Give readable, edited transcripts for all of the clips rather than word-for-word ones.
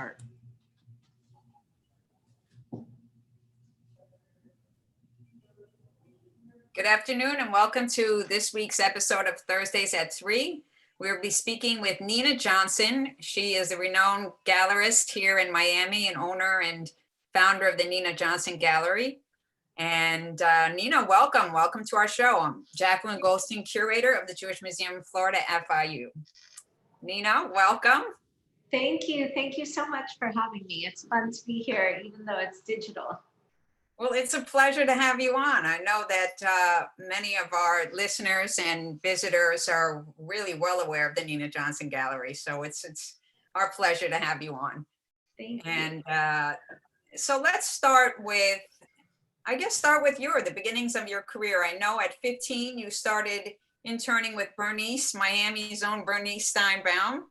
start. Good afternoon and welcome to this week's episode of Thursdays at 3. We'll be speaking with Nina Johnson. She is a renowned gallerist here in Miami and owner and founder of the Nina Johnson Gallery. And Nina, welcome. Welcome to our show. I'm Jacqueline Goldstein, curator of the Jewish Museum in Florida, FIU. Nina, welcome. Thank you. Thank you so much for having me. It's fun to be here, even though it's digital. Well, it's a pleasure to have you on. I know that many of our listeners and visitors are really well aware of the Nina Johnson Gallery. So it's our pleasure to have you on. Thank you. And so let's start with, the beginnings of your career. I know at 15, you started interning with Bernice, Miami's own Bernice Steinbaum.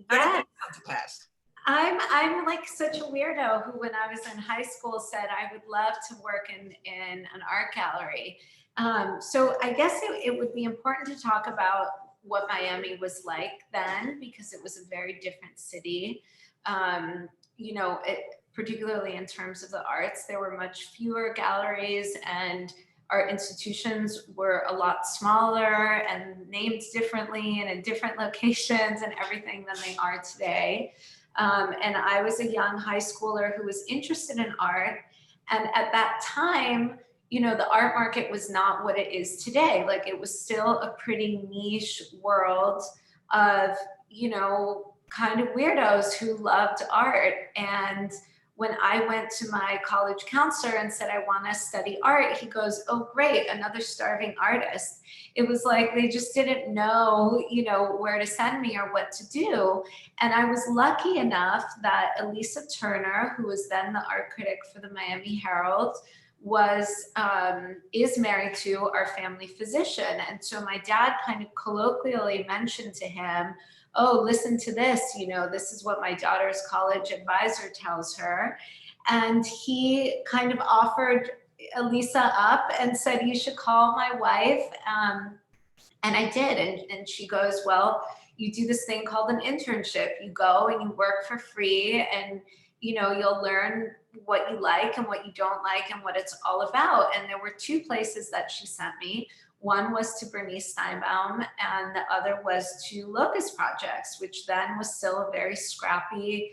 How did that come to pass? I'm like such a weirdo who, when I was in high school, said I would love to work in an art gallery. So I guess it would be important to talk about what Miami was like then, because it was a very different city. Particularly in terms of the arts, there were much fewer galleries and art institutions were a lot smaller and named differently and in different locations and everything than they are today. And I was a young high schooler who was interested in art. And at that time, the art market was not what it is today. Like, it was still a pretty niche world of, kind of weirdos who loved art. And when I went to my college counselor and said, I want to study art, he goes, oh, great, another starving artist. It was like they just didn't know, where to send me or what to do. And I was lucky enough that Elisa Turner, who was then the art critic for the Miami Herald, is married to our family physician. And so my dad kind of colloquially mentioned to him, oh, listen to this, this is what my daughter's college advisor tells her. And he kind of offered Elisa up and said, you should call my wife. And I did. And she goes, well, you do this thing called an internship. You go and you work for free, and you'll learn what you like and what you don't like and what it's all about. And there were two places that she sent me. One was to Bernice Steinbaum, and the other was to Locust Projects, which then was still a very scrappy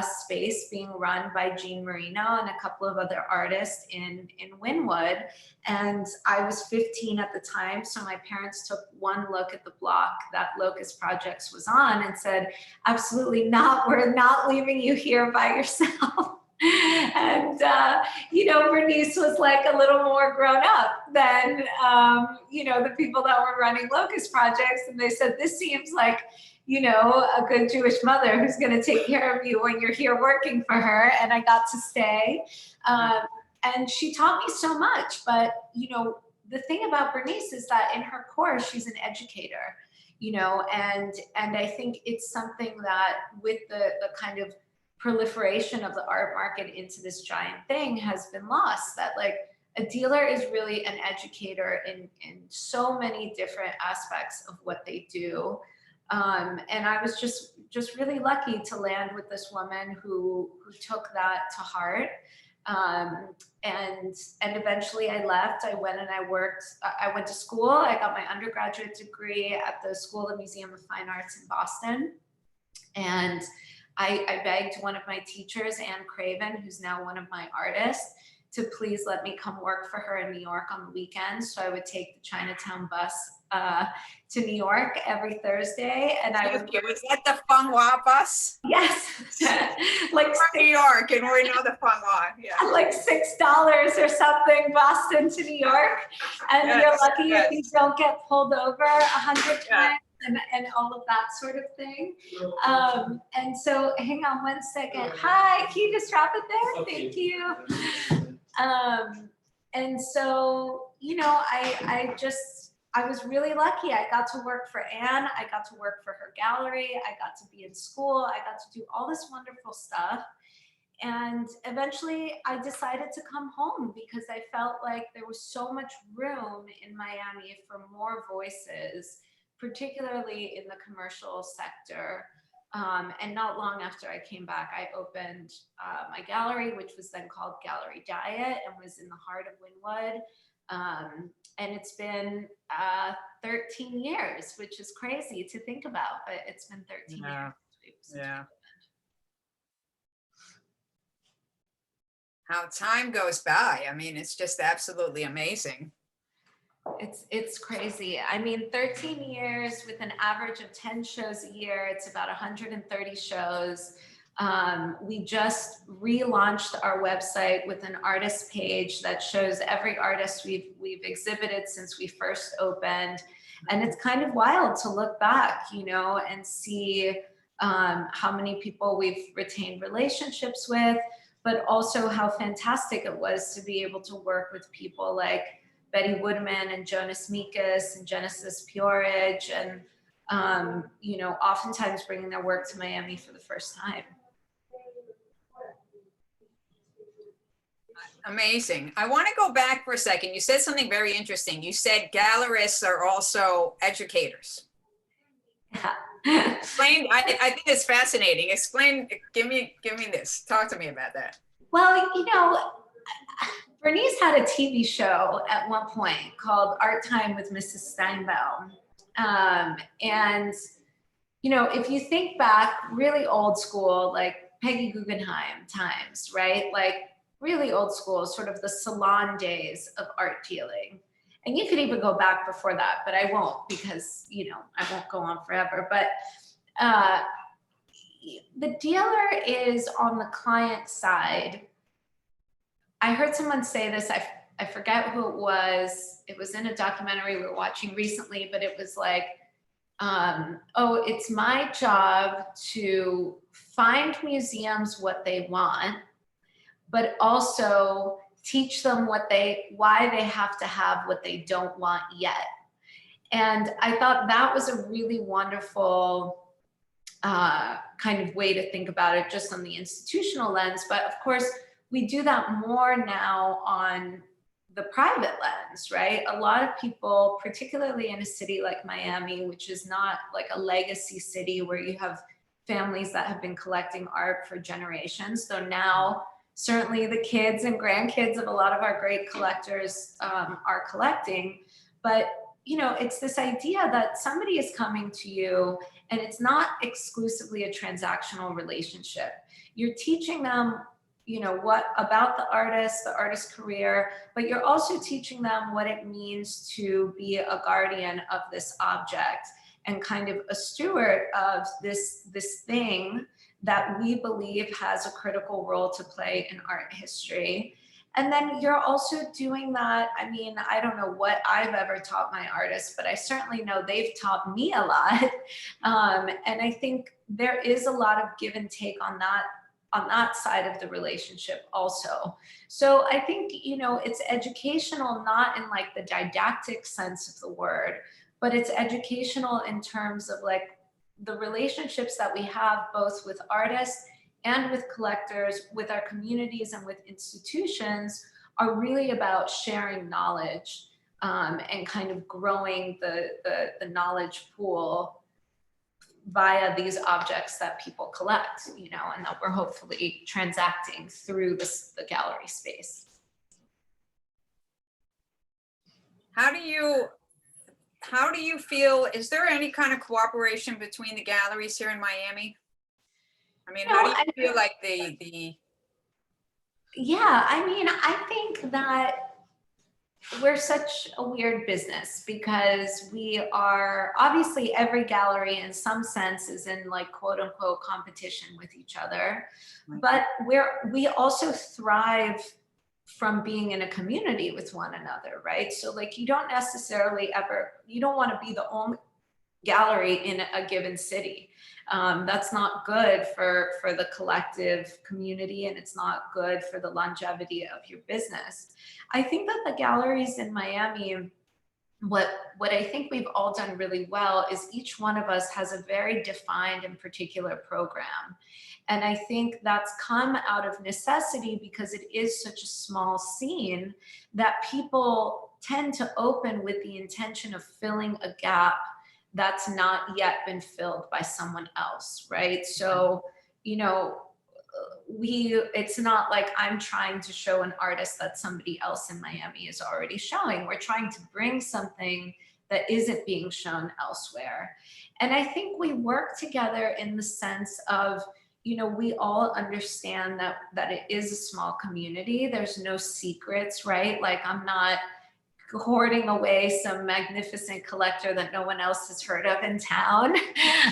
space being run by Jean Marino and a couple of other artists in Wynwood. And I was 15 at the time, so my parents took one look at the block that Locust Projects was on and said, absolutely not, we're not leaving you here by yourself. And, Bernice was like a little more grown up than, the people that were running Locust Projects. And they said, this seems like, a good Jewish mother who's going to take care of you when you're here working for her. And I got to stay. And she taught me so much. But, the thing about Bernice is that in her course, she's an educator, and I think it's something that with the kind of proliferation of the art market into this giant thing has been lost, that like a dealer is really an educator in so many different aspects of what they do. And I was just really lucky to land with this woman who took that to heart. And eventually I left. I went and I worked. I went to school. I got my undergraduate degree at the School of Museum of Fine Arts in Boston. And I begged one of my teachers, Anne Craven, who's now one of my artists, to please let me come work for her in New York on the weekends. So I would take the Chinatown bus to New York every Thursday. And I would was that the Fung Hua bus? Yes. Like New York, and we know the Fung Hua. Yeah. Like $6 or something, Boston to New York. And you're lucky if you don't get pulled over 100 times. And all of that sort of thing. And so hang on one second. Hi, can you just drop it there? Okay. Thank you. And so, I was really lucky. I got to work for Anne. I got to work for her gallery. I got to be in school. I got to do all this wonderful stuff. And eventually I decided to come home because I felt like there was so much room in Miami for more voices, particularly in the commercial sector. And not long after I came back, I opened my gallery, which was then called Gallery Diet and was in the heart of Wynwood. And it's been 13 years, which is crazy to think about, but it's been 13 years since we opened. How time goes by. I mean, it's just absolutely amazing. It's crazy. I mean, 13 years with an average of 10 shows a year. It's about 130 shows. We just relaunched our website with an artist page that shows every artist we've exhibited since we first opened. And it's kind of wild to look back, you know, and see how many people we've retained relationships with, but also how fantastic it was to be able to work with people like Betty Woodman and Jonas Mekas and Genesis Peorage, and you know, oftentimes bringing their work to Miami for the first time. Amazing. I want to go back for a second. You said something very interesting. You said gallerists are also educators. Yeah. Explain. I think it's fascinating. Explain. Give me this. Talk to me about that. Well, you know, Bernice had a TV show at one point called Art Time with Mrs. Steinbaum. And, you know, if you think back really old school, like Peggy Guggenheim times, right? Like really old school, sort of the salon days of art dealing. And you could even go back before that, but I won't, because, you know, I won't go on forever. But the dealer is on the client side. I heard someone say this, I forget who it was. It was in a documentary we were watching recently, but it was like, oh, it's my job to find museums what they want, but also teach them why they have to have what they don't want yet. And I thought that was a really wonderful kind of way to think about it, just on the institutional lens. But of course, we do that more now on the private lens, right? A lot of people, particularly in a city like Miami, which is not like a legacy city where you have families that have been collecting art for generations, though now certainly the kids and grandkids of a lot of our great collectors are collecting. But you know, it's this idea that somebody is coming to you and it's not exclusively a transactional relationship. You're teaching them, you know, what about the artist career, but you're also teaching them what it means to be a guardian of this object and kind of a steward of this thing that we believe has a critical role to play in art history. And then you're also doing that. I mean, I don't know what I've ever taught my artists, but I certainly know they've taught me a lot. And I think there is a lot of give and take on that side of the relationship also. So I think, you know, it's educational, not in like the didactic sense of the word, but it's educational in terms of like the relationships that we have both with artists and with collectors, with our communities and with institutions, are really about sharing knowledge and kind of growing the knowledge pool via these objects that people collect, you know, and that we're hopefully transacting through the gallery space. How do you feel, is there any kind of cooperation between the galleries here in Miami? I mean, how do you feel like the Yeah, I mean, I think that we're such a weird business because we are, obviously every gallery in some sense is in like quote unquote competition with each other, but we also thrive from being in a community with one another, right? So like you don't necessarily you don't want to be the only gallery in a given city. That's not good for the collective community, and it's not good for the longevity of your business. I think that the galleries in Miami, what I think we've all done really well is each one of us has a very defined and particular program. And I think that's come out of necessity because it is such a small scene that people tend to open with the intention of filling a gap that's not yet been filled by someone else, right? So, you know, it's not like I'm trying to show an artist that somebody else in Miami is already showing. We're trying to bring something that isn't being shown elsewhere. And I think we work together in the sense of, you know, we all understand that it is a small community. There's no secrets, right? Like, I'm not hoarding away some magnificent collector that no one else has heard of in town.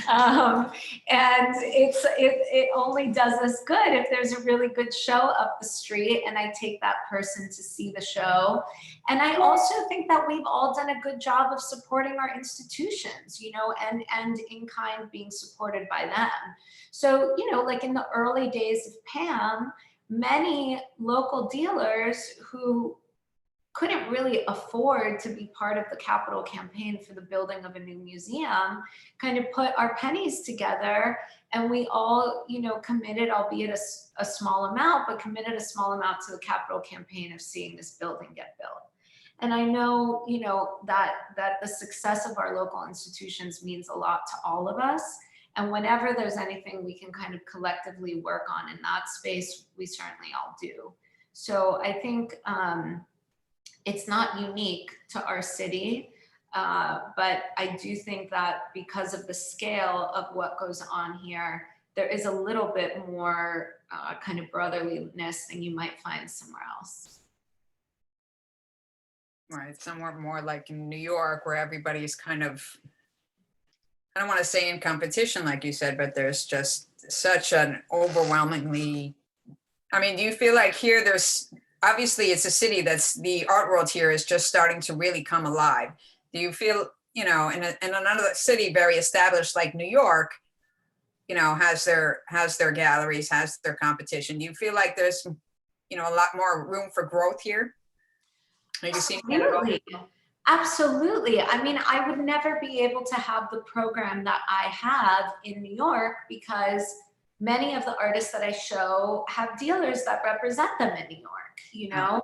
And it only does us good if there's a really good show up the street and I take that person to see the show. And I also think that we've all done a good job of supporting our institutions, you know, and in kind being supported by them. So, you know, like in the early days of PAM, many local dealers who couldn't really afford to be part of the capital campaign for the building of a new museum kind of put our pennies together, and we all, you know, committed, albeit a small amount, but committed a small amount to the capital campaign of seeing this building get built. And I know, you know, that the success of our local institutions means a lot to all of us. And whenever there's anything we can kind of collectively work on in that space, we certainly all do. So I think it's not unique to our city, but I do think that because of the scale of what goes on here, there is a little bit more kind of brotherliness than you might find somewhere else. Right, somewhere more like in New York, where everybody's kind of, I don't want to say in competition, like you said, but there's just such an overwhelmingly, I mean, do you feel like here there's, obviously it's a city that's, the art world here is just starting to really come alive. Do you feel, you know, in another city very established like New York, you know, has their galleries, has their competition? Do you feel like there's, you know, a lot more room for growth here? Are you seeing that at all? Absolutely. I mean, I would never be able to have the program that I have in New York because many of the artists that I show have dealers that represent them in New York, you know?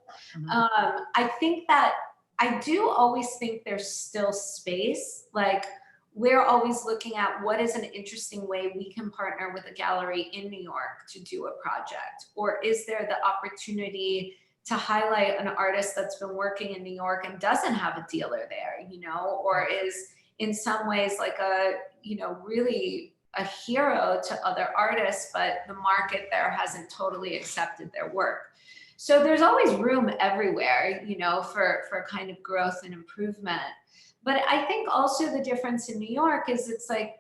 I think that I do always think there's still space. Like, we're always looking at what is an interesting way we can partner with a gallery in New York to do a project, or is there the opportunity to highlight an artist that's been working in New York and doesn't have a dealer there, you know, or is in some ways like a, you know, really a hero to other artists, but the market there hasn't totally accepted their work. So there's always room everywhere, you know, for kind of growth and improvement. But I think also the difference in New York is it's like,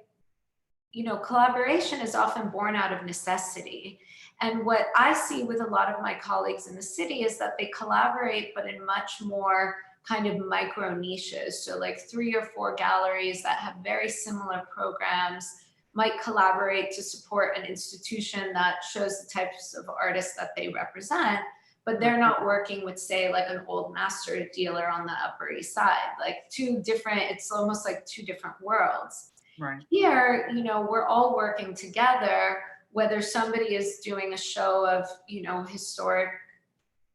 you know, collaboration is often born out of necessity. And what I see with a lot of my colleagues in the city is that they collaborate, but in much more kind of micro niches. So like 3 or 4 galleries that have very similar programs might collaborate to support an institution that shows the types of artists that they represent, but they're not working with, say, like an old master dealer on the Upper East Side. Like it's almost like 2 different worlds. Right. Here, you know, we're all working together, whether somebody is doing a show of, you know, historic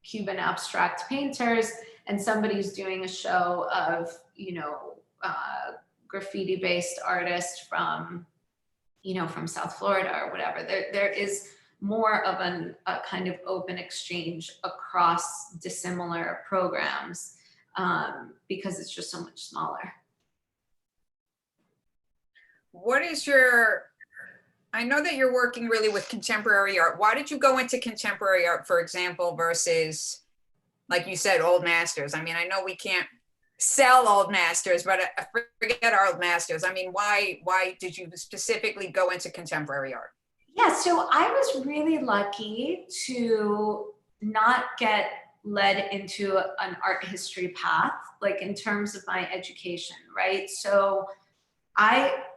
Cuban abstract painters and somebody's doing a show of, you know, graffiti-based artists from, you know, from South Florida or whatever. There is more of a kind of open exchange across dissimilar programs because it's just so much smaller. What is your, I know that you're working really with contemporary art. Why did you go into contemporary art, for example, versus, like you said, old masters? I mean, I know we can't sell old masters, but forget our old masters. I mean, why did you specifically go into contemporary art? Yeah, so I was really lucky to not get led into an art history path, like in terms of my education, right? So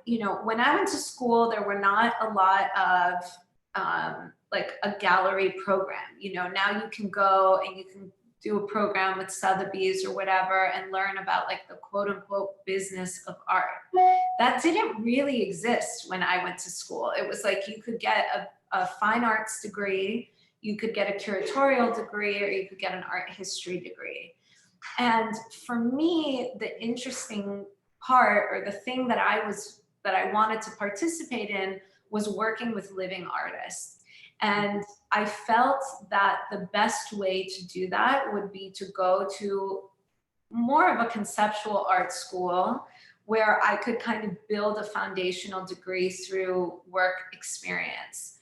you know, when I went to school, there were not a lot of like a gallery program. You know, now you can go and you can do a program with Sotheby's or whatever and learn about like the quote unquote business of art. That didn't really exist when I went to school. It was like you could get a fine arts degree, you could get a curatorial degree, or you could get an art history degree. And for me, the interesting part, or the thing that I wanted to participate in, was working with living artists. And I felt that the best way to do that would be to go to more of a conceptual art school where I could kind of build a foundational degree through work experience.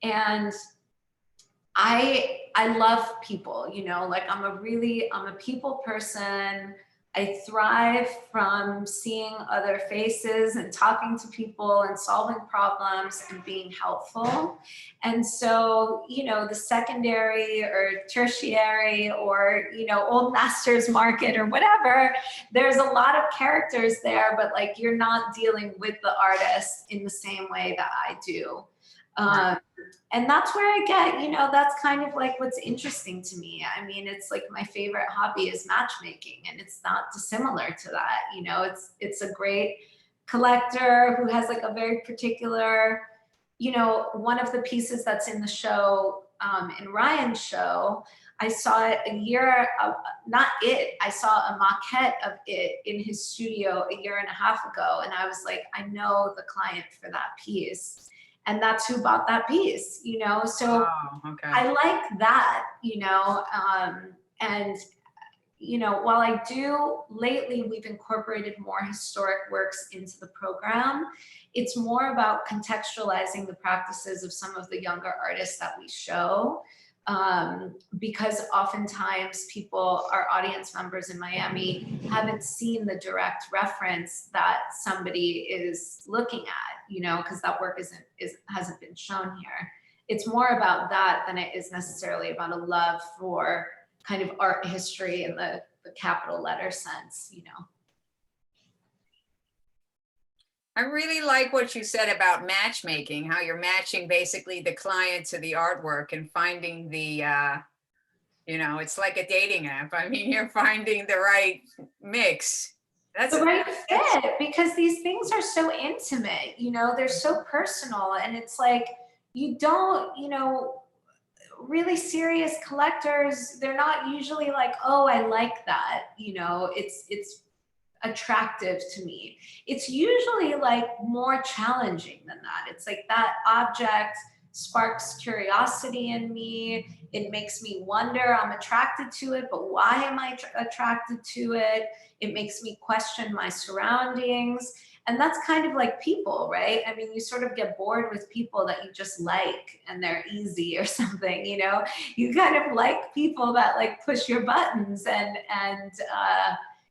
And I love people, you know, like I'm a people person. I thrive from seeing other faces and talking to people and solving problems and being helpful. And so, you know, the secondary or tertiary or, you know, old masters market or whatever, there's a lot of characters there, but like you're not dealing with the artist in the same way that I do. And that's where I get, you know, that's kind of like what's interesting to me. I mean, it's like my favorite hobby is matchmaking, and it's not dissimilar to that. You know, it's a great collector who has like a very particular, you know, one of the pieces that's in the show, in Ryan's show, I saw it I saw a maquette of it in his studio a year and a half ago. And I was like, I know the client for that piece. And that's who bought that piece, you know? So okay. I like that, you know? And, you know, while I do, lately we've incorporated more historic works into the program, it's more about contextualizing the practices of some of the younger artists that we show. Because oftentimes our audience members in Miami haven't seen the direct reference that somebody is looking at, you know, because that work hasn't been shown here. It's more about that than it is necessarily about a love for kind of art history in the capital letter sense, you know. I really like what you said about matchmaking, how you're matching basically the client to the artwork and finding the, you know, it's like a dating app. I mean, you're finding the right mix. That's the right fit, because these things are so intimate, you know, they're so personal. And it's like, you don't, you know, really serious collectors, they're not usually like, oh, I like that, you know, it's attractive to me. It's usually like more challenging than that. It's like that object sparks curiosity in me. It makes me wonder, I'm attracted to it, but why am I attracted to it? It makes me question my surroundings. And that's kind of like people, right? I mean, you sort of get bored with people that you just like and they're easy or something, you know? You kind of like people that like push your buttons and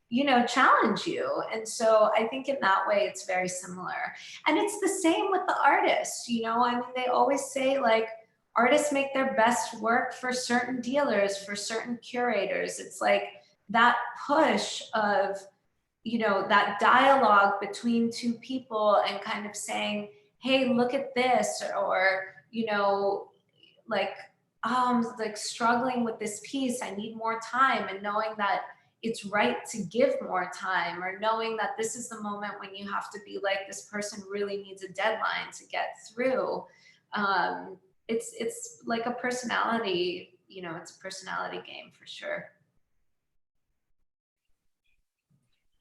you know, challenge you. And so I think in that way, it's very similar. And it's the same with the artists, you know, I mean, they always say like, artists make their best work for certain dealers, for certain curators. It's like that push of, you know, that dialogue between two people and kind of saying, hey, look at this, or, you know, like, I'm like struggling with this piece, I need more time, and knowing that it's right to give more time, or knowing that this is the moment when you have to be like, this person really needs a deadline to get through. It's like a personality, you know, it's a personality game for sure.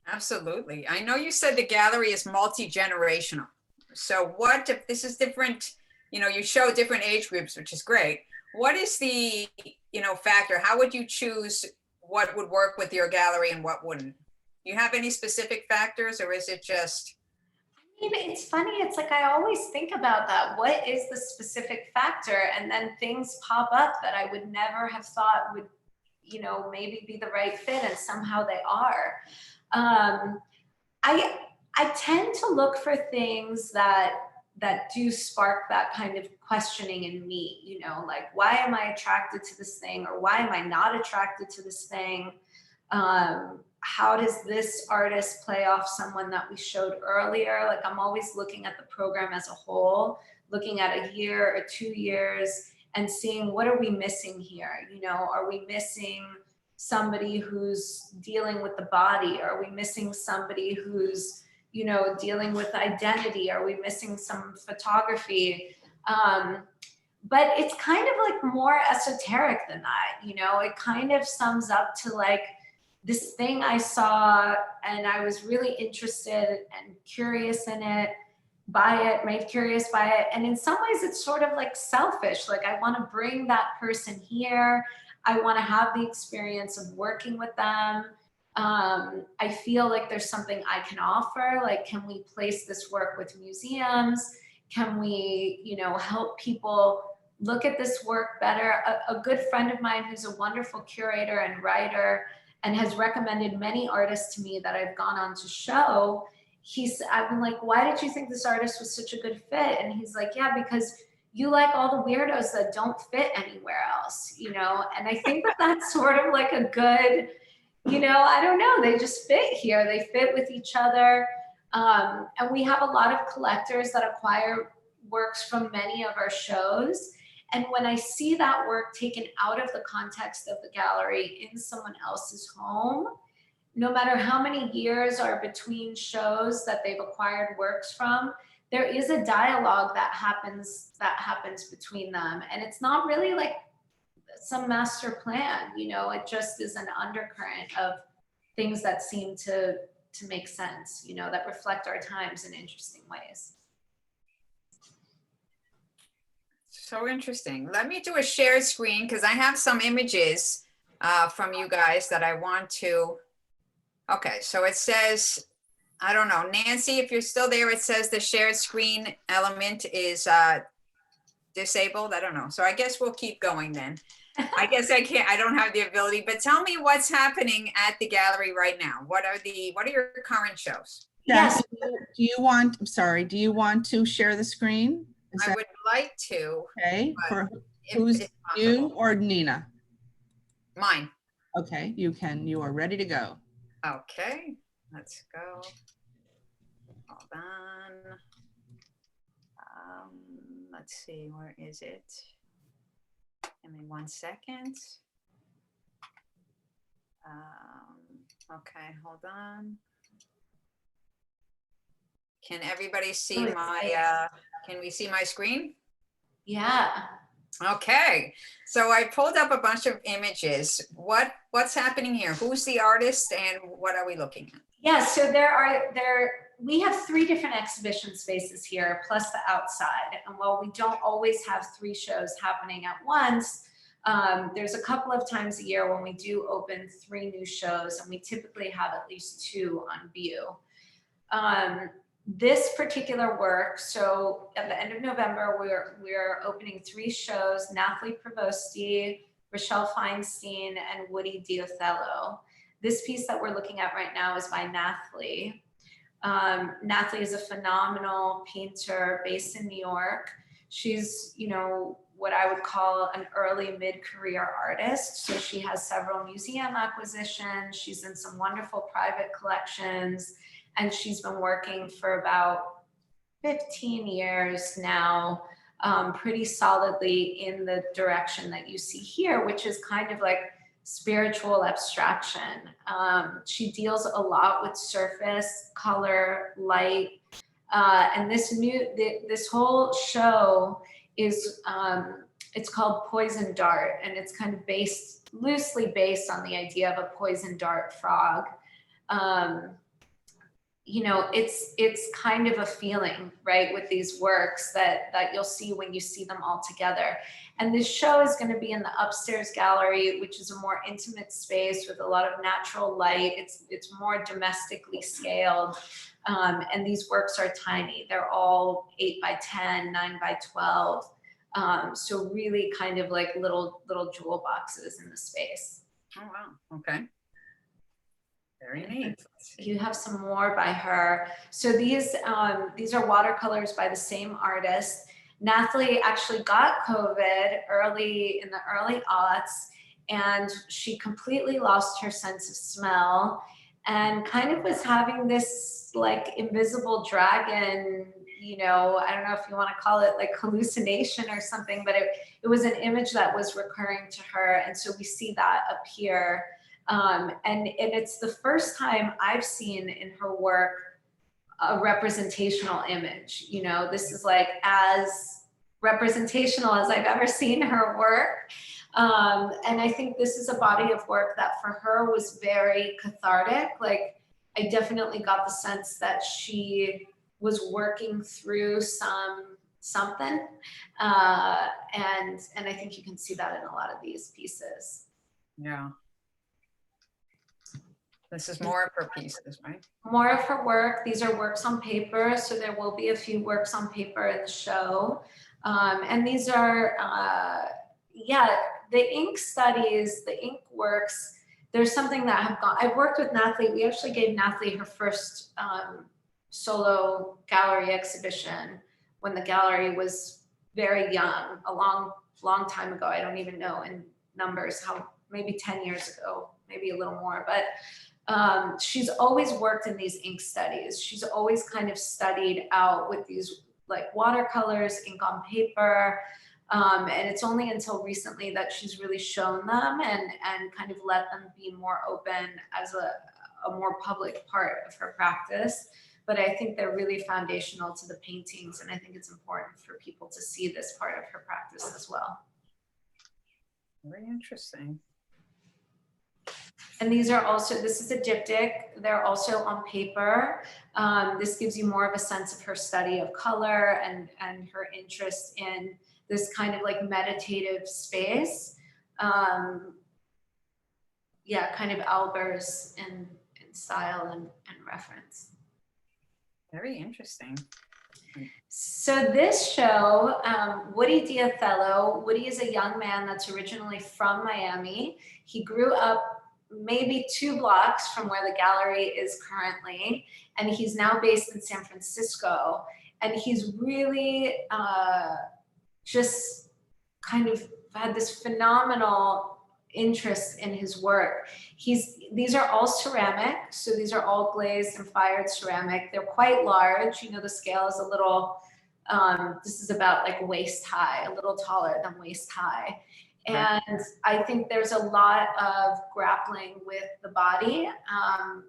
Absolutely. I know you said the gallery is multi-generational. So what if this is different, you know, you show different age groups, which is great. What is the, you know, factor? How would you choose what would work with your gallery and what wouldn't? Do you have any specific factors, or is it just? I mean, it's funny. It's like, I always think about that. What is the specific factor? And then things pop up that I would never have thought would, you know, maybe be the right fit, and somehow they are. I tend to look for things that do spark that kind of questioning in me, you know, like, why am I attracted to this thing, or why am I not attracted to this thing? How does this artist play off someone that we showed earlier? Like, I'm always looking at the program as a whole, looking at a year or 2 years and seeing, what are we missing here? You know, are we missing somebody who's dealing with the body? Are we missing somebody who's, you know, dealing with identity? Are we missing some photography? But it's kind of like more esoteric than that, you know. It kind of sums up to like this thing I saw, and I was really interested and curious in it, made curious by it. And in some ways it's sort of like selfish. Like I want to bring that person here. I want to have the experience of working with them. I feel like there's something I can offer. Like, can we place this work with museums? Can we, help people look at this work better? A good friend of mine who's a wonderful curator and writer and has recommended many artists to me that I've gone on to show, I've been like, why did you think this artist was such a good fit? And he's like, yeah, because you like all the weirdos that don't fit anywhere else, And I think that that's sort of like a good, I don't know, they just fit here. They fit with each other. And we have a lot of collectors that acquire works from many of our shows. And when I see that work taken out of the context of the gallery in someone else's home, no matter how many years are between shows that they've acquired works from, there is a dialogue that happens between them. And it's not really like some master plan, it just is an undercurrent of things that seem to make sense, that reflect our times in interesting ways. So interesting. Let me do a shared screen because I have some images from you guys that I want to. Okay, so it says, I don't know, Nancy, if you're still there, it says the shared screen element is disabled. I don't know. So I guess we'll keep going then. I guess I don't have the ability, but tell me what's happening at the gallery right now. What are your current shows? Yes. Do you want to share the screen? I would like to. Okay, for who's you or Nina? Mine. Okay, you are ready to go. Okay, let's go. Hold on. Let's see, where is it? Give me 1 second. Okay, hold on. Can everybody see can we see my screen? Yeah. Okay, so I pulled up a bunch of images. What's happening here? Who's the artist and what are we looking at? Yeah, so we have 3 different exhibition spaces here, plus the outside. And while we don't always have 3 shows happening at once, there's a couple of times a year when we do open 3 new shows, and we typically have at least 2 on view. This particular work, so at the end of November, we're opening 3 shows: Nathalie Prevosti, Rochelle Feinstein, and Woody Diothello. This piece that we're looking at right now is by Nathalie. Nathalie is a phenomenal painter based in New York. She's, what I would call an early mid-career artist. So she has several museum acquisitions. She's in some wonderful private collections. And she's been working for about 15 years now, pretty solidly in the direction that you see here, which is kind of like spiritual abstraction. She deals a lot with surface, color, light, and this whole show is it's called Poison Dart, and it's kind of loosely based on the idea of a poison dart frog. It's kind of a feeling, right, with these works that you'll see when you see them all together. And this show is going to be in the upstairs gallery, which is a more intimate space with a lot of natural light. It's more domestically scaled. And these works are tiny. They're all 8 by 10, 9 by 12. So really kind of like little jewel boxes in the space. Oh, wow. Okay. Very neat. You have some more by her. So these are watercolors by the same artist. Nathalie actually got COVID in the early aughts, and she completely lost her sense of smell and kind of was having this like invisible dragon, I don't know if you want to call it like hallucination or something, but it was an image that was recurring to her. And so we see that up here. And it's the first time I've seen in her work a representational image. This is like as representational as I've ever seen her work. And I think this is a body of work that for her was very cathartic. Like, I definitely got the sense that she was working through something. And I think you can see that in a lot of these pieces. Yeah. This is more of her pieces, right? More of her work. These are works on paper, so there will be a few works on paper in the show. And these are, yeah, the ink studies, the ink works, there's something that have gone, I've worked with Nathalie. We actually gave Nathalie her first solo gallery exhibition when the gallery was very young, a long time ago. I don't even know in numbers how, maybe 10 years ago, maybe a little more, but she's always worked in these ink studies. She's always kind of studied out with these like watercolors, ink on paper. And it's only until recently that she's really shown them and kind of let them be more open as a more public part of her practice. But I think they're really foundational to the paintings. And I think it's important for people to see this part of her practice as well. Very interesting. And these are also, this is a diptych. They're also on paper. This gives you more of a sense of her study of color and her interest in this kind of like meditative space. Yeah, kind of Albers in style and reference. Very interesting. So this show, Woody Diathello, Woody is a young man that's originally from Miami. He grew up maybe 2 blocks from where the gallery is currently, and he's now based in San Francisco. And he's really just kind of had this phenomenal interest in his work. These are all ceramic, so these are all glazed and fired ceramic. They're quite large. You know, the scale is a little, this is about like waist high, a little taller than waist high. And I think there's a lot of grappling with the body,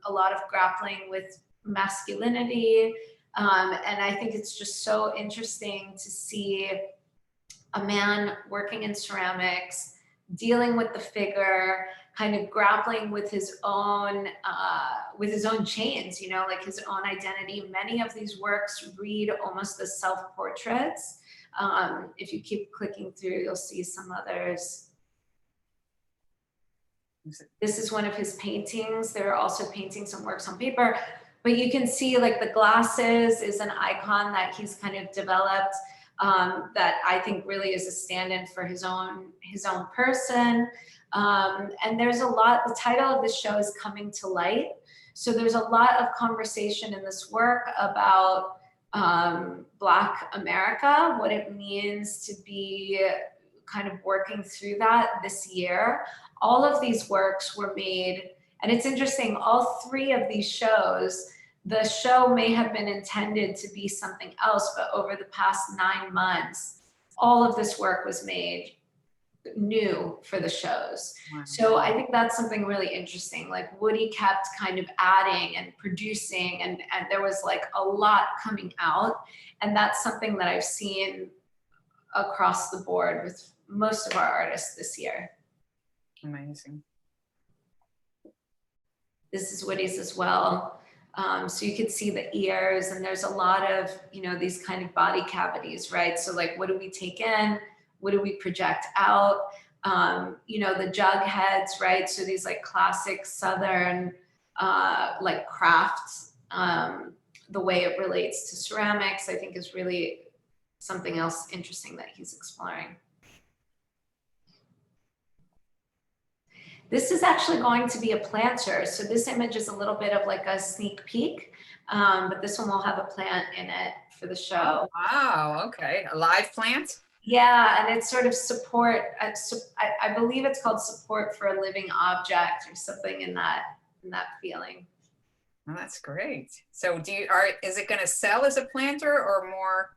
a lot of grappling with masculinity. And I think it's just so interesting to see a man working in ceramics, dealing with the figure, kind of grappling with his own chains, you know, like his own identity. Many of these works read almost as self-portraits. If you keep clicking through, you'll see some others. This is one of his paintings. There are also paintings and works on paper, but you can see like the glasses is an icon that he's kind of developed that I think really is a stand-in for his own person. And there's a lot, the title of the show is Coming to Light. So there's a lot of conversation in this work about Black America, what it means to be kind of working through that this year. All of these works were made, and it's interesting, all 3 of these shows, the show may have been intended to be something else, but over the past 9 months, all of this work was made new for the shows. Wow. So I think that's something really interesting. Like Woody kept kind of adding and producing, and there was like a lot coming out. And that's something that I've seen across the board with most of our artists this year. Amazing. This is Woody's as well. So you could see the ears, and there's a lot of, you know, these kind of body cavities, right? So like, what do we take in? What do we project out? You know, the jug heads, right? So these like classic Southern, like crafts, the way it relates to ceramics, I think is really something else interesting that he's exploring. This is actually going to be a planter. So this image is a little bit of like a sneak peek, but this one will have a plant in it for the show. Oh, wow, okay, a live plant? Yeah, and it's sort of support, I believe it's called support for a living object or something in that feeling. Oh, that's great. So is it gonna sell as a planter or more?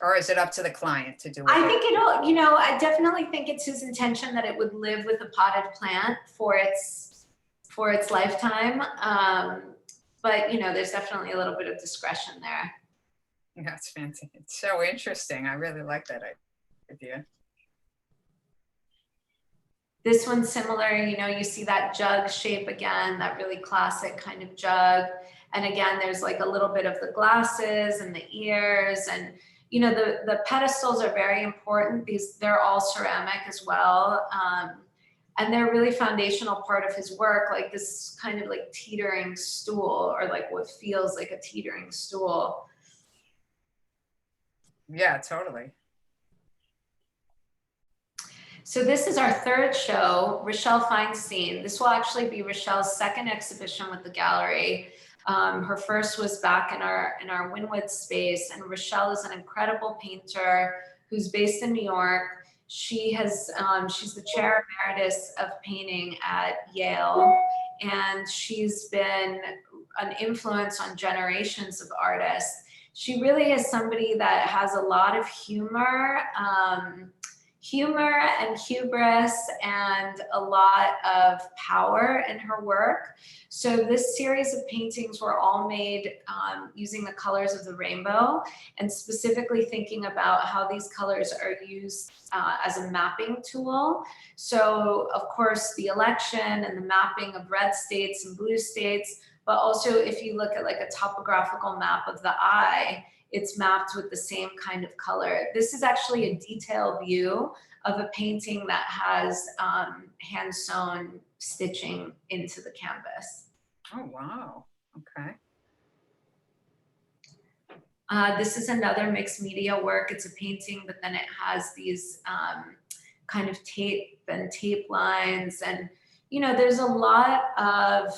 Or is it up to the client to do it? I think it'll, you know, I definitely think it's his intention that it would live with a potted plant for its lifetime. But, you know, there's definitely a little bit of discretion there. That's fantastic. It's so interesting. I really like that idea. idea. This one's similar, you know, you see that jug shape again, that really classic kind of jug. And again, there's like a little bit of the glasses and the ears, and you know, the pedestals are very important. They're all ceramic as well. And they're a really foundational part of his work, like this kind of like teetering stool, or like what feels like a teetering stool. Yeah, totally. So this is our third show, Rochelle Feinstein. This will actually be Rochelle's second exhibition with the gallery. Her first was back in our Wynwood space, and Rochelle is an incredible painter who's based in New York. She has, she's the chair emeritus of painting at Yale, and she's been an influence on generations of artists. She really is somebody that has a lot of humor and hubris and a lot of power in her work. So this series of paintings were all made using the colors of the rainbow, and specifically thinking about how these colors are used as a mapping tool. So of course the election and the mapping of red states and blue states, but also if you look at like a topographical map of the eye, it's mapped with the same kind of color. This is actually a detailed view of a painting that has hand-sewn stitching into the canvas. Oh, wow. Okay. This is another mixed media work. It's a painting, but then it has these kind of tape lines. And, you know, there's a lot of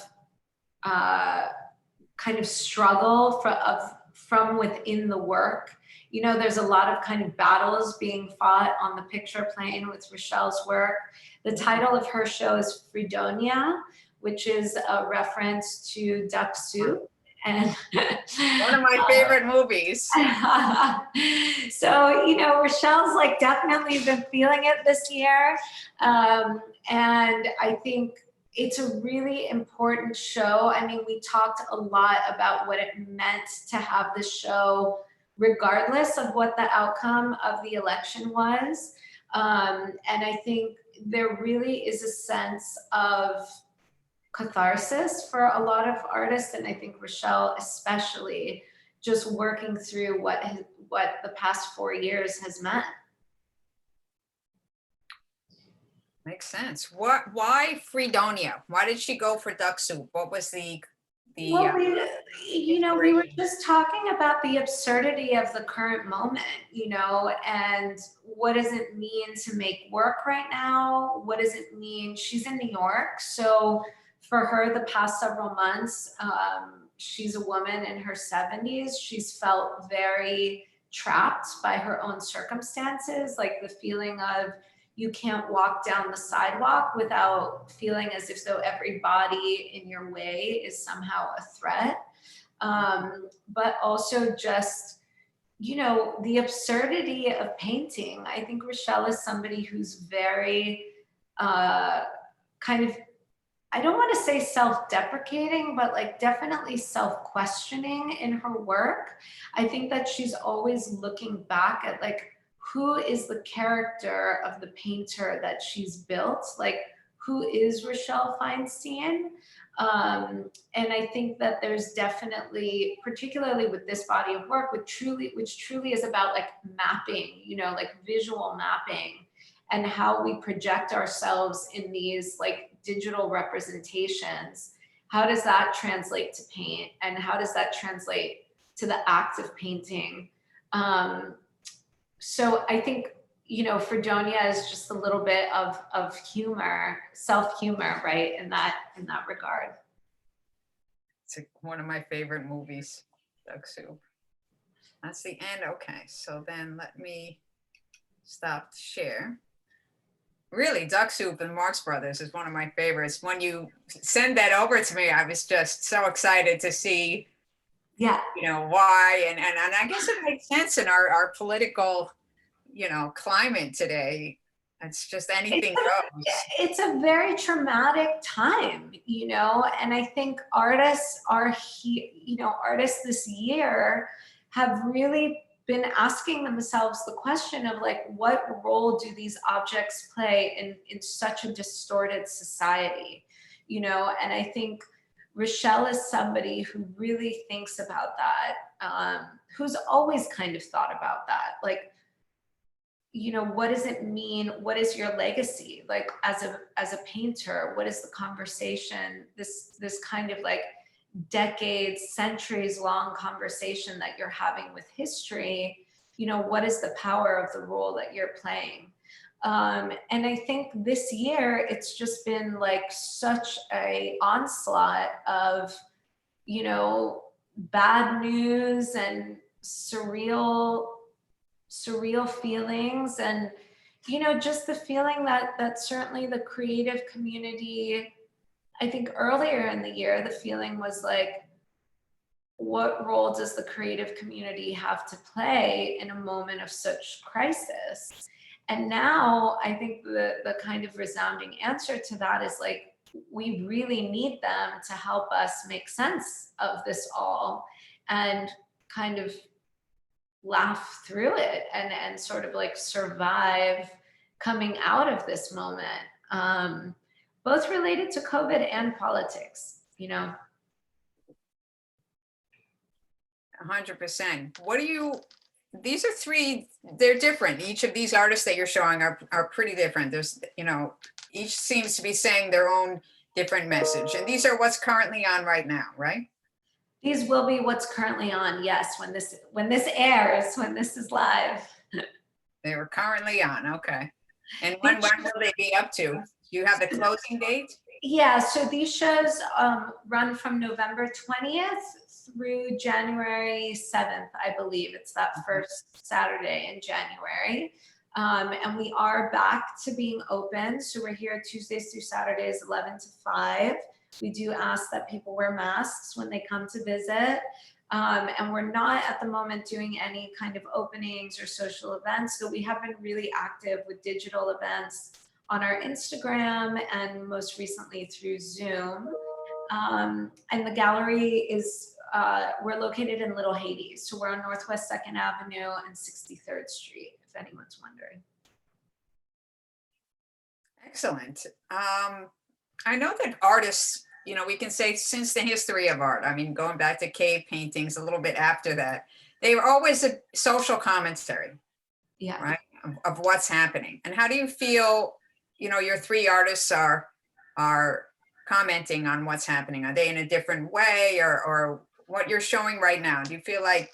kind of struggle from within the work. You know, there's a lot of kind of battles being fought on the picture plane with Rochelle's work. The title of her show is Fredonia, which is a reference to duck soup. And one of my favorite movies. So, you know, Rochelle's like definitely been feeling it this year. And I think it's a really important show. I mean, we talked a lot about what it meant to have this show, regardless of what the outcome of the election was. And I think there really is a sense of catharsis for a lot of artists, and I think Rochelle especially, just working through what the past 4 years has meant. Makes sense. Why Fredonia? Why did she go for duck soup? What was the well, we were just talking about the absurdity of the current moment, you know, and what does it mean to make work right now? What does it mean? She's in New York, so for her, the past several months, she's a woman in her 70s. She's felt very trapped by her own circumstances, like the feeling of you can't walk down the sidewalk without feeling as if though every body in your way is somehow a threat. But also just, you know, the absurdity of painting. I think Rochelle is somebody who's very kind of, I don't want to say self-deprecating, but like definitely self-questioning in her work. I think that she's always looking back at like, who is the character of the painter that she's built? Like, who is Rochelle Feinstein? And I think that there's definitely, particularly with this body of work, which truly is about like mapping, you know, like visual mapping, and how we project ourselves in these like digital representations. How does that translate to paint? And how does that translate to the act of painting? So I think, you know, Fredonia is just a little bit of humor, self-humor, right? In that regard. It's one of my favorite movies, duck soup. That's the end. Okay, so then let me stop to share. Really, duck soup and Marx Brothers is one of my favorites. When you send that over to me, I was just so excited to see, yeah, you know, why. And I guess it makes sense in our political, you know, climate today. It's just anything goes. It's a very traumatic time, you know, and I think artists this year have really been asking themselves the question of like, what role do these objects play in such a distorted society? You know, and I think Rochelle is somebody who really thinks about that, who's always kind of thought about that. Like, you know, what does it mean? What is your legacy? Like as a painter, what is the conversation, this kind of like decades, centuries long conversation that you're having with history? You know, what is the power of the role that you're playing? And I think this year it's just been like such a onslaught of, you know, bad news and surreal feelings, and you know, just the feeling that certainly the creative community, I think earlier in the year the feeling was like, what role does the creative community have to play in a moment of such crisis? And now I think the kind of resounding answer to that is like, we really need them to help us make sense of this all and kind of laugh through it and sort of like survive coming out of this moment, both related to COVID and politics, you know. 100%. What do you, these are three, they're different. Each of these artists that you're showing are pretty different. There's, you know, each seems to be saying their own different message. And these are what's currently on right now, right? These will be what's currently on, yes, when this airs, when this is live. They were currently on, okay. And when will they be up to? Do you have the closing date? Yeah, so these shows run from November 20th through January 7th, I believe. It's that first Saturday in January. And we are back to being open. So we're here Tuesdays through Saturdays, 11 to 5. We do ask that people wear masks when they come to visit. And we're not at the moment doing any kind of openings or social events, so we have been really active with digital events on our Instagram and most recently through Zoom. And the gallery is, we're located in Little Haiti. So we're on Northwest 2nd Avenue and 63rd Street, if anyone's wondering. Excellent. I know that artists, you know, we can say since the history of art, I mean, going back to cave paintings a little bit after that, they were always a social commentary, Yeah. right, of what's happening. And how do you feel, you know, your three artists are commenting on what's happening? Are they in a different way, or what you're showing right now? Do you feel like?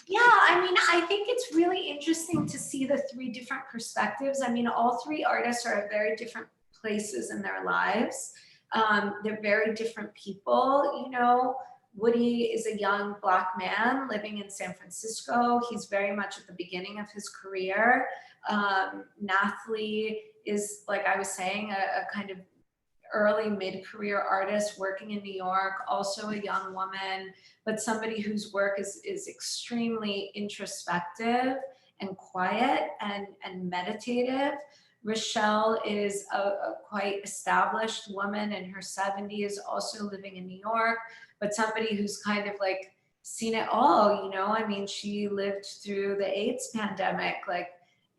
Yeah, I mean, I think it's really interesting to see the three different perspectives. I mean, all three artists are at very different places in their lives. They're very different people. You know, Woody is a young Black man living in San Francisco. He's very much at the beginning of his career. Nathalie is, like I was saying, a kind of early mid-career artist working in New York, also a young woman, but somebody whose work is extremely introspective and quiet and meditative. Rochelle is a quite established woman in her 70s, also living in New York, but somebody who's kind of like seen it all, you know? I mean, she lived through the AIDS pandemic, like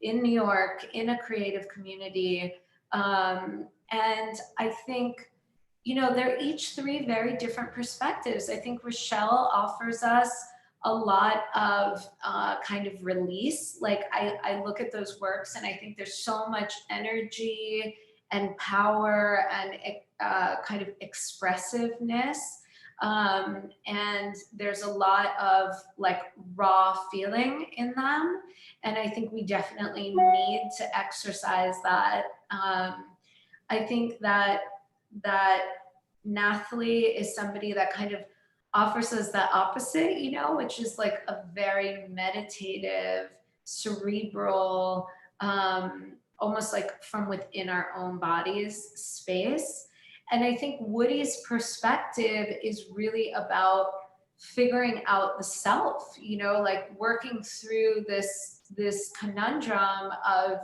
in New York, in a creative community. And I think, you know, they're each three very different perspectives. I think Rochelle offers us a lot of kind of release. Like I look at those works and I think there's so much energy and power and kind of expressiveness. And there's a lot of like raw feeling in them. And I think we definitely need to exercise that. I think that Nathalie is somebody that kind of offers us the opposite, you know, which is like a very meditative, cerebral, almost like from within our own bodies space. And I think Woody's perspective is really about figuring out the self, you know, like working through this conundrum of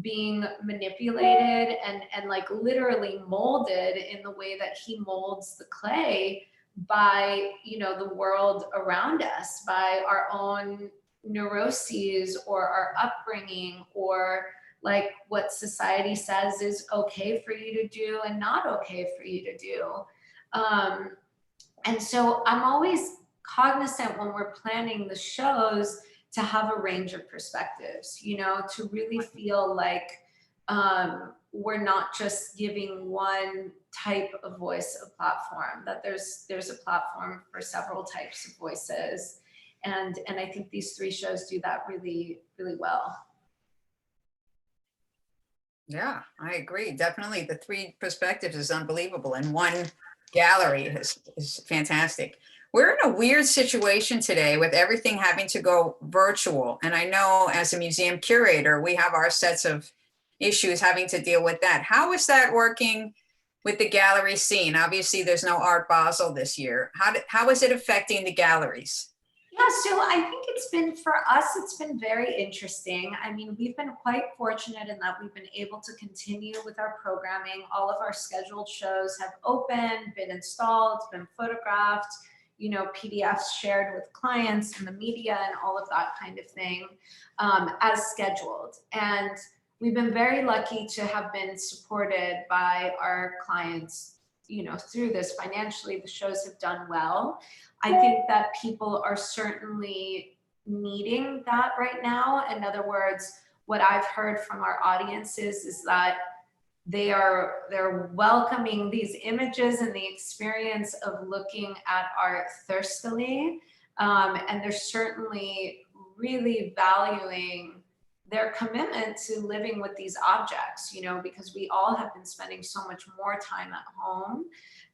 being manipulated and like literally molded in the way that he molds the clay by, you know, the world around us, by our own neuroses or our upbringing or like what society says is okay for you to do and not okay for you to do. And so I'm always cognizant when we're planning the shows to have a range of perspectives, you know, to really feel like we're not just giving one type of voice a platform, that there's a platform for several types of voices. And I think these three shows do that really, really well. Yeah, I agree. Definitely. The three perspectives is unbelievable. And one gallery is fantastic. We're in a weird situation today with everything having to go virtual. And I know as a museum curator, we have our sets of issues having to deal with that. How is that working with the gallery scene? Obviously, there's no Art Basel this year. How is it affecting the galleries? Yeah, so I think it's been, for us, it's been very interesting. I mean, we've been quite fortunate in that we've been able to continue with our programming. All of our scheduled shows have opened, been installed, been photographed, you know, PDFs shared with clients and the media and all of that kind of thing, as scheduled. And we've been very lucky to have been supported by our clients, you know, through this financially. The shows have done well. I think that people are certainly needing that right now. In other words, what I've heard from our audiences is that they're welcoming these images and the experience of looking at art thirstily. And they're certainly really valuing their commitment to living with these objects, you know, because we all have been spending so much more time at home.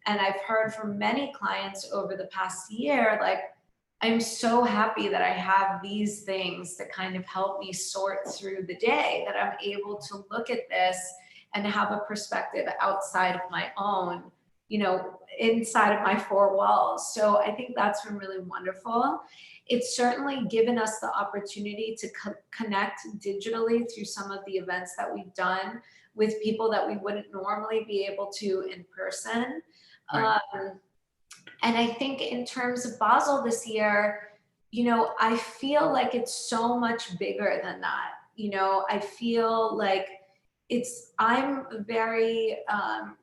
And I've heard from many clients over the past year, like, I'm so happy that I have these things that kind of help me sort through the day, that I'm able to look at this and have a perspective outside of my own, you know, inside of my four walls. So I think that's been really wonderful. It's certainly given us the opportunity to connect digitally through some of the events that we've done with people that we wouldn't normally be able to in person. Right. And I think in terms of Basel this year, you know, I feel like it's so much bigger than that. You know, I feel like I'm very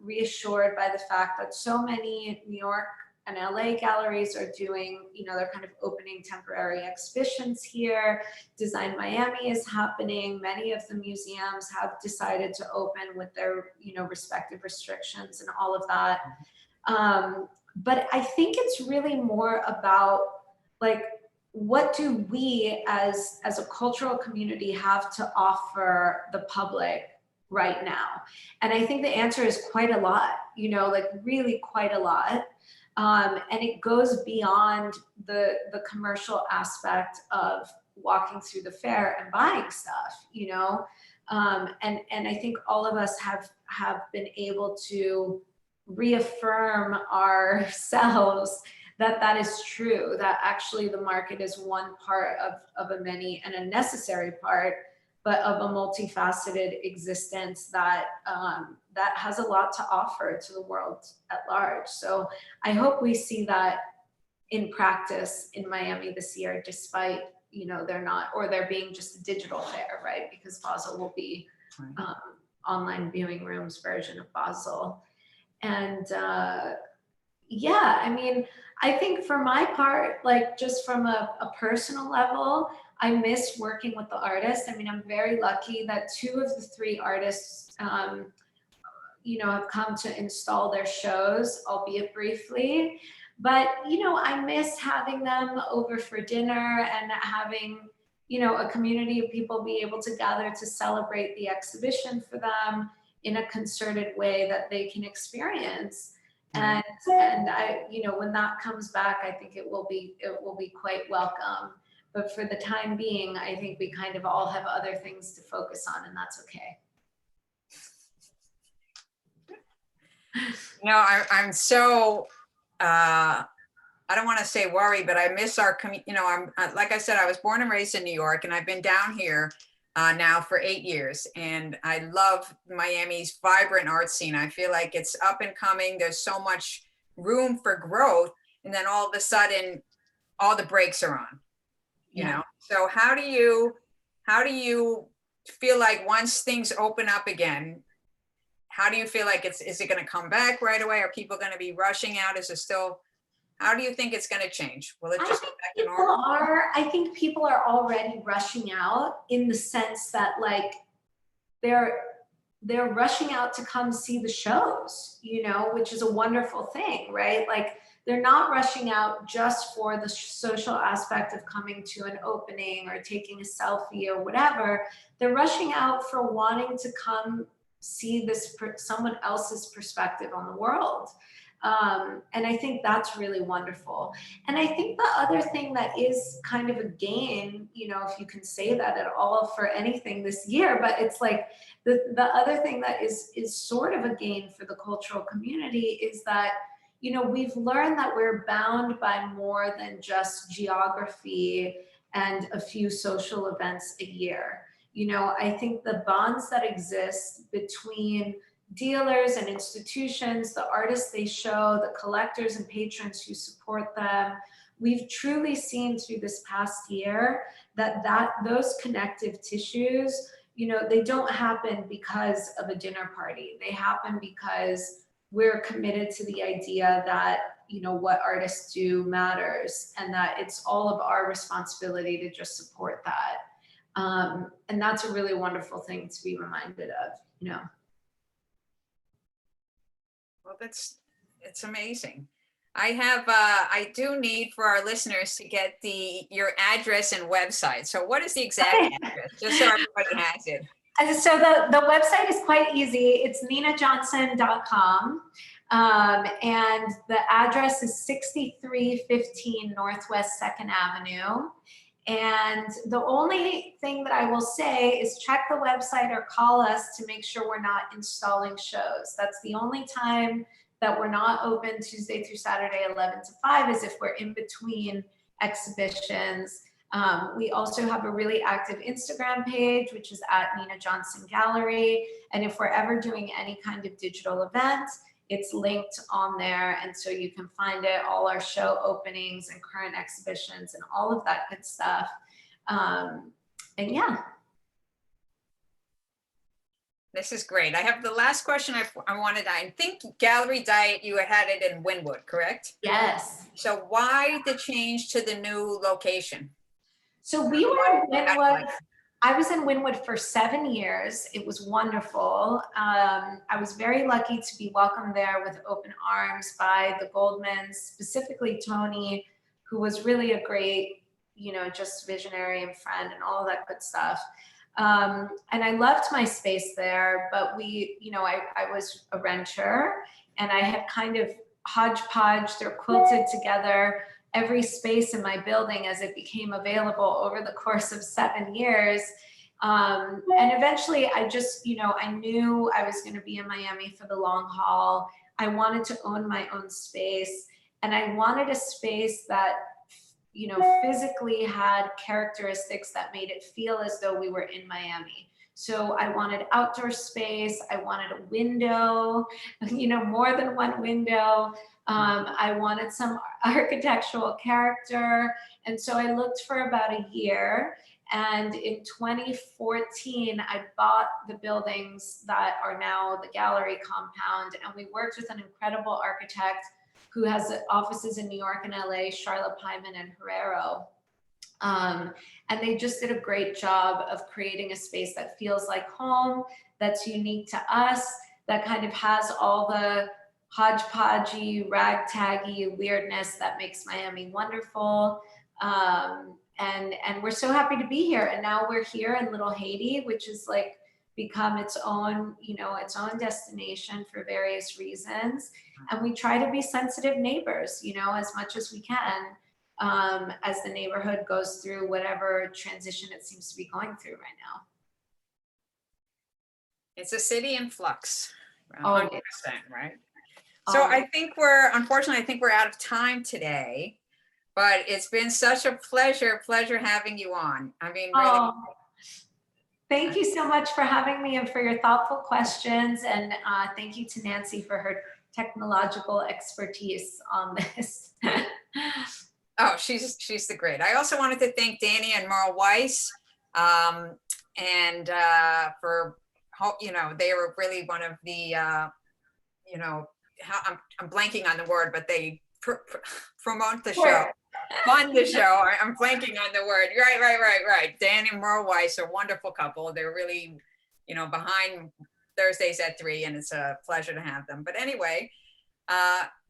reassured by the fact that so many New York and LA galleries are doing, you know, they're kind of opening temporary exhibitions here. Design Miami is happening. Many of the museums have decided to open with their, you know, respective restrictions and all of that. But I think it's really more about, like, what do we as a cultural community have to offer the public right now? And I think the answer is quite a lot, you know, like really quite a lot. And it goes beyond the commercial aspect of walking through the fair and buying stuff, you know? And I think all of us have been able to reaffirm ourselves that is true, that actually the market is one part of a many and a necessary part, but of a multifaceted existence that that has a lot to offer to the world at large. So I hope we see that in practice in Miami this year, despite, you know, they're being just a digital fair, right? Because Basel will be online viewing rooms version of Basel. And yeah, I mean, I think for my part, like just from a personal level, I miss working with the artists. I mean, I'm very lucky that 2 of the 3 artists, you know, have come to install their shows, albeit briefly. But, you know, I miss having them over for dinner and having, you know, a community of people be able to gather to celebrate the exhibition for them in a concerted way that they can experience. And I, you know, when that comes back, I think it will be quite welcome. But for the time being, I think we kind of all have other things to focus on, and that's okay. No, I'm so, I don't want to say worried, but I miss our community. You know, I'm like I said, I was born and raised in New York, and I've been down here now for 8 years, and I love Miami's vibrant art scene. I feel like it's up and coming. There's so much room for growth, and then all of a sudden, all the brakes are on. you Yeah. know? So how do you feel like once things open up again, how do you feel like is it going to come back right away? Are people going to be rushing out? Is it still, how do you think it's going to change? Will it just go back to normal? I think people are already rushing out in the sense that like they're rushing out to come see the shows, you know, which is a wonderful thing, right? Like they're not rushing out just for the social aspect of coming to an opening or taking a selfie or whatever. They're rushing out for wanting to come see this someone else's perspective on the world. And I think that's really wonderful. And I think the other thing that is kind of a gain, you know, if you can say that at all for anything this year, but it's like the other thing that is sort of a gain for the cultural community is that, you know, we've learned that we're bound by more than just geography and a few social events a year. You know, I think the bonds that exist between dealers and institutions, the artists they show, the collectors and patrons who support them, we've truly seen through this past year that those connective tissues, you know, they don't happen because of a dinner party. They happen because we're committed to the idea that, you know, what artists do matters and that it's all of our responsibility to just support that. And that's a really wonderful thing to be reminded of, you know. Well, it's amazing. I do need for our listeners to get your address and website. So what is the exact address? Just so everybody has it. So the website is quite easy. It's ninajohnson.com. And the address is 6315 Northwest 2nd Avenue. And the only thing that I will say is check the website or call us to make sure we're not installing shows. That's the only time that we're not open Tuesday through Saturday, 11 to 5, is if we're in between exhibitions. We also have a really active Instagram page, which is at Nina Johnson Gallery. And if we're ever doing any kind of digital event, it's linked on there. And so you can find it, all our show openings and current exhibitions and all of that good stuff. And yeah. This is great. I have the last question I wanted. I think Gallery Diet, you had it in Wynwood, correct? Yes. So why the change to the new location? So we were in Wynwood. I was in Wynwood for 7 years. It was wonderful. I was very lucky to be welcomed there with open arms by the Goldmans, specifically Tony, who was really a great, you know, just visionary and friend and all of that good stuff. And I loved my space there, but we, you know, I was a renter and I had kind of hodgepodged or quilted together every space in my building as it became available over the course of 7 years. And eventually I just, you know, I knew I was going to be in Miami for the long haul. I wanted to own my own space, and I wanted a space that, you know, physically had characteristics that made it feel as though we were in Miami. So I wanted outdoor space. I wanted a window, you know, more than one window. I wanted some architectural character. And so I looked for about a year. And in 2014, I bought the buildings that are now the gallery compound. And we worked with an incredible architect who has offices in New York and LA, Charlotte Pyman and Herrero. And they just did a great job of creating a space that feels like home, that's unique to us, that kind of has all the hodgepodgey, ragtaggy weirdness that makes Miami wonderful. And we're so happy to be here. And now we're here in Little Haiti, which is like become its own, you know, its own destination for various reasons. And we try to be sensitive neighbors, you know, as much as we can, as the neighborhood goes through whatever transition it seems to be going through right now. It's a city in flux, 100%, right? So unfortunately, I think we're out of time today, but it's been such a pleasure having you on. I mean, really. Thank you so much for having me and for your thoughtful questions. And thank you to Nancy for her technological expertise on this. Oh, she's the great. I also wanted to thank Danny and Merle Weiss, and for, they were really one of the, I'm blanking on the word, but they promote the show, fund the show. I'm blanking on the word. Right. Dan and Merle Weiss are a wonderful couple. They're really, behind Thursdays at 3, and it's a pleasure to have them. But anyway,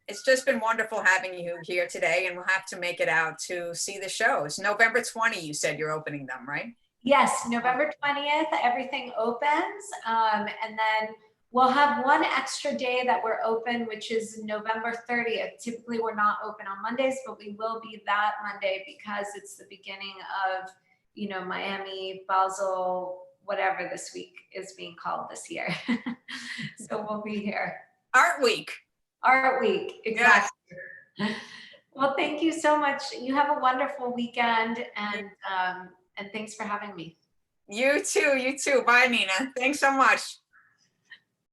it's just been wonderful having you here today, and we'll have to make it out to see the shows. November 20, you said you're opening them, right? Yes, November 20th, everything opens. And then we'll have one extra day that we're open, which is November 30th. Typically, we're not open on Mondays, but we will be that Monday because it's the beginning of, Miami, Basel, whatever this week is being called this year. So we'll be here. Art Week. Art Week, exactly. Yes. Well, thank you so much. You have a wonderful weekend, and thanks for having me. You too. Bye, Nina. Thanks so much.